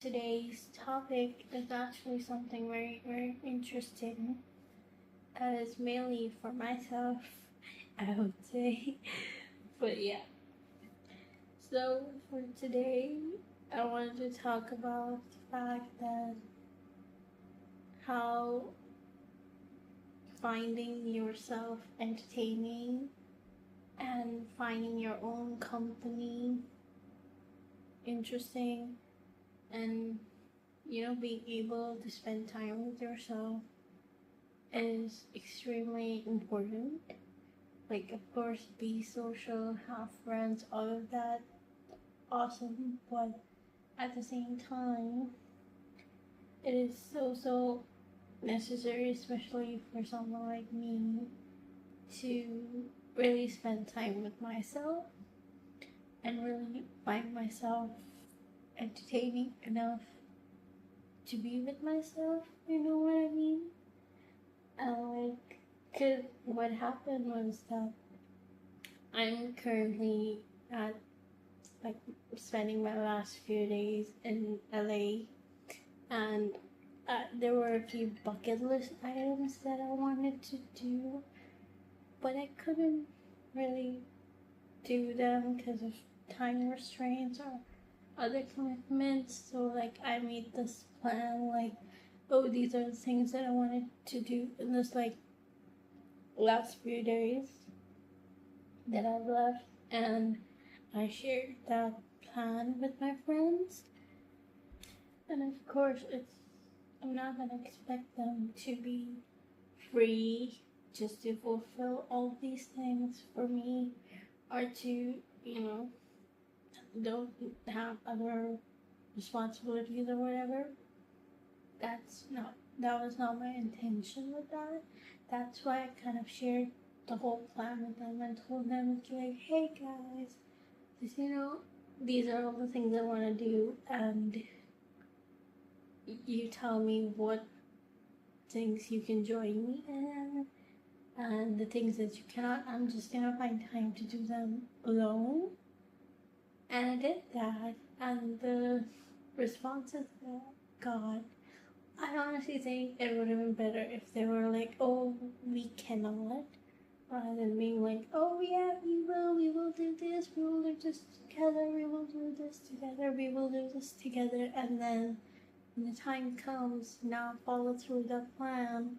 Today's topic is actually something very, very interesting. It's mainly for myself, I would say. But yeah. So for today, I wanted to talk about the fact that how finding yourself entertaining and finding your own company interesting and being able to spend time with yourself is extremely important. Like, of course, be social, have friends, all of that, awesome. But at the same time, it is so necessary, especially for someone like me, to really spend time with myself and really find myself entertaining enough to be with myself. You know what I mean? And cause what happened was that I'm currently at like spending my last few days in LA, and there were a few bucket list items that I wanted to do, but I couldn't really do them because of time restraints or other commitments. So I made this plan, oh, these are the things that I wanted to do in this last few days that I've left, and I shared that plan with my friends. And of course, I'm not gonna expect them to be free just to fulfill all these things for me, or to, don't have other responsibilities or whatever. That was not my intention with that. That's why I kind of shared the whole plan with them and told them, like, hey guys, just, these are all the things I want to do, and you tell me what things you can join me in, and the things that you cannot, I'm just gonna find time to do them alone. And I did that, and the responses that I got, I honestly think it would have been better if they were like, oh, we cannot, rather than being like, oh yeah, we will do this, we will do this together, we will do this together, we will do this together, and then when the time comes, now follow through the plan.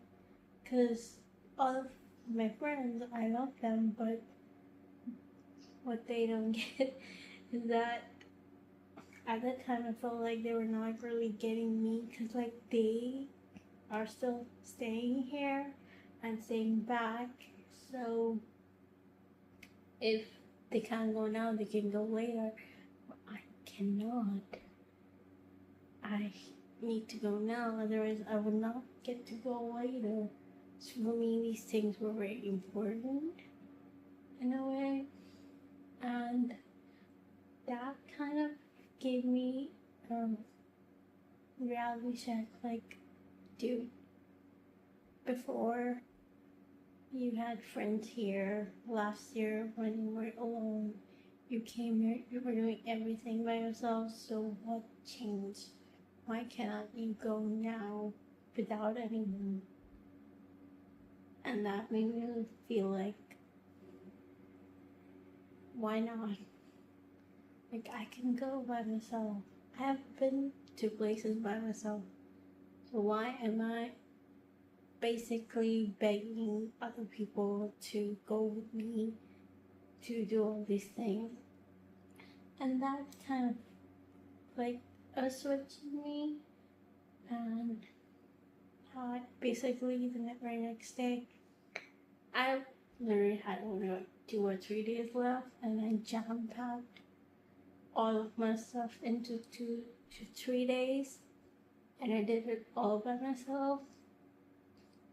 Because all of my friends, I love them, but what they don't get is that at that time I felt like they were not really getting me, because they are still staying here and staying back. So if they can't go now, they can go later. But I cannot. I need to go now, otherwise I would not get to go later. So for me, these things were very important in a way, and that kind of gave me reality check. Like, dude, before you had friends here last year when you were alone, you came here, you were doing everything by yourself. So what changed? Why cannot you go now without anyone? And that made me feel like, why not? Like, I can go by myself. I have been to places by myself. So why am I basically begging other people to go with me to do all these things? And that kind of like a switch in me. And basically the very next day, I literally had only like 2 or 3 days left, and I jam packed all of my stuff into 2 to 3 days, and I did it all by myself,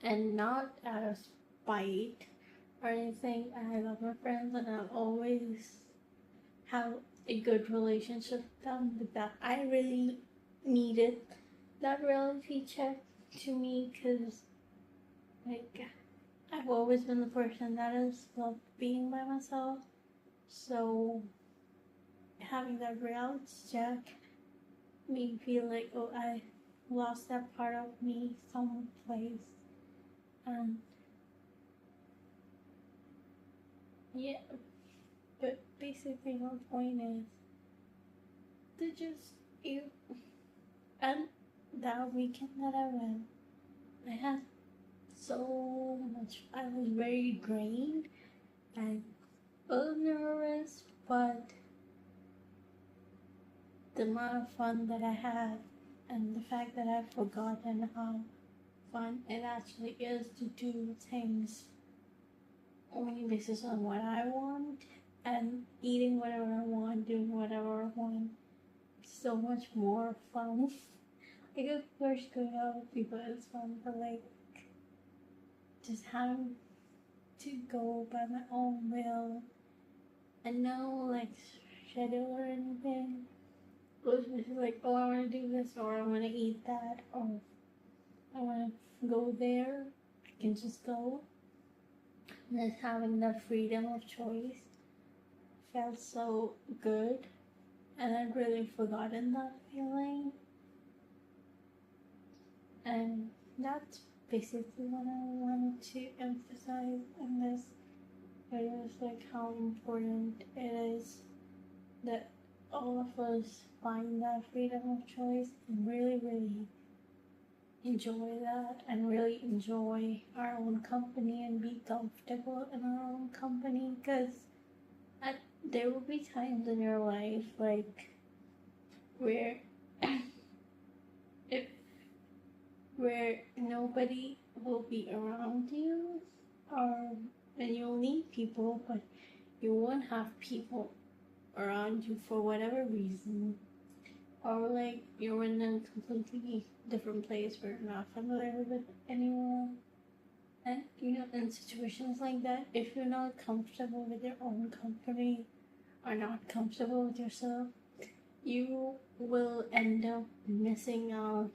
and not out of spite or anything. I love my friends, and I'll always have a good relationship with them, but that I really needed that reality check to me, because I've always been the person that has loved being by myself. So having that reality check me feel like, oh, I lost that part of me someplace. And yeah, but basically my point is to just you. And that weekend that I went, I had so much. I was very drained and a little nervous, but the amount of fun that I had and the fact that I've forgotten how fun it actually is to do things only basis on what I want and eating whatever I want, doing whatever I want. So much more fun. Like, of course, going out with people is fun, but like, just having to go by my own will and no like schedule or anything. It was just like, oh, I want to do this, or I want to eat that, or I want to go there. I can just go. And just having that freedom of choice felt so good, and I'd really forgotten that feeling. And that's basically what I wanted to emphasize in this video, is like how important it is that all of us find that freedom of choice and really, really enjoy that and really enjoy our own company and be comfortable in our own company, because there will be times in your life like where if where nobody will be around you, or and you'll need people, but you won't have people around you for whatever reason, or like you're in a completely different place where you're not familiar with anyone. And in situations like that, if you're not comfortable with your own company or not comfortable with yourself, you will end up missing out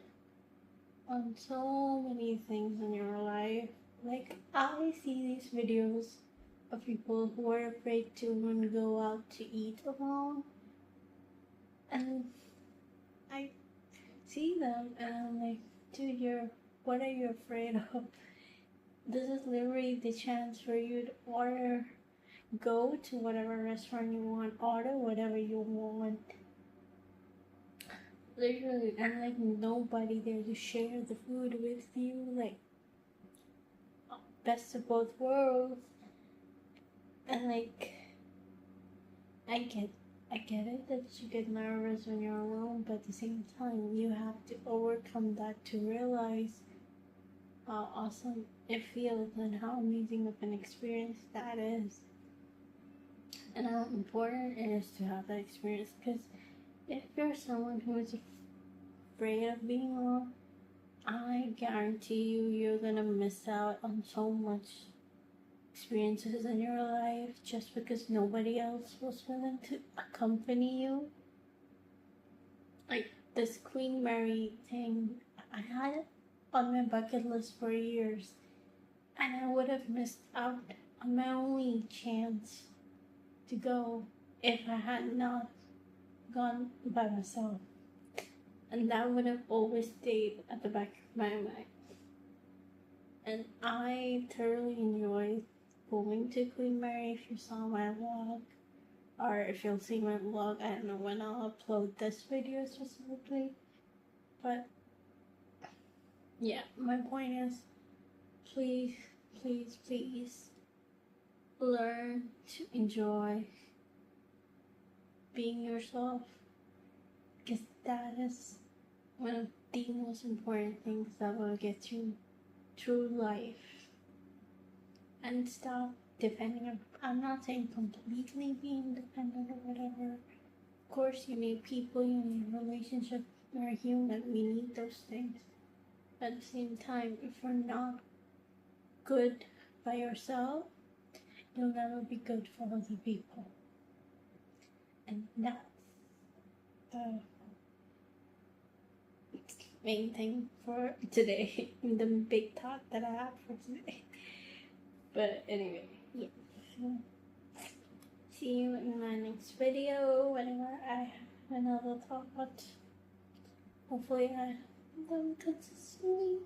on so many things in your life. Like, I see these videos of people who are afraid to even go out to eat alone, and I see them and I'm like, dude, what are you afraid of? This is literally the chance for you to go to whatever restaurant you want, order whatever you want. Literally, and like nobody there to share the food with you, like best of both worlds. And like, I get it that you get nervous when you're alone, but at the same time, you have to overcome that to realize how awesome it feels and how amazing of an experience that is, and how important it is to have that experience. Because if you're someone who is afraid of being alone, I guarantee you're gonna miss out on so much experiences in your life just because nobody else was willing to accompany you. Like this Queen Mary thing, I had it on my bucket list for years, and I would have missed out on my only chance to go if I had not gone by myself. And that would have always stayed at the back of my mind. And I thoroughly enjoyed going to Queen Mary. If you saw my vlog, or if you'll see my vlog, I don't know when I'll upload this video specifically, but yeah, my point is, please, please, please learn to enjoy being yourself, because that is one of the most important things that will get you through life. And stop depending on, I'm not saying completely being dependent or whatever. Of course, you need people, you need relationships, we're human, we need those things. But at the same time, if you're not good by yourself, you'll never be good for other people. And that's the main thing for today, the big thought that I have for today. But anyway, yeah. So, see you in my next video whenever I have another thought. hopefully I have them consistently.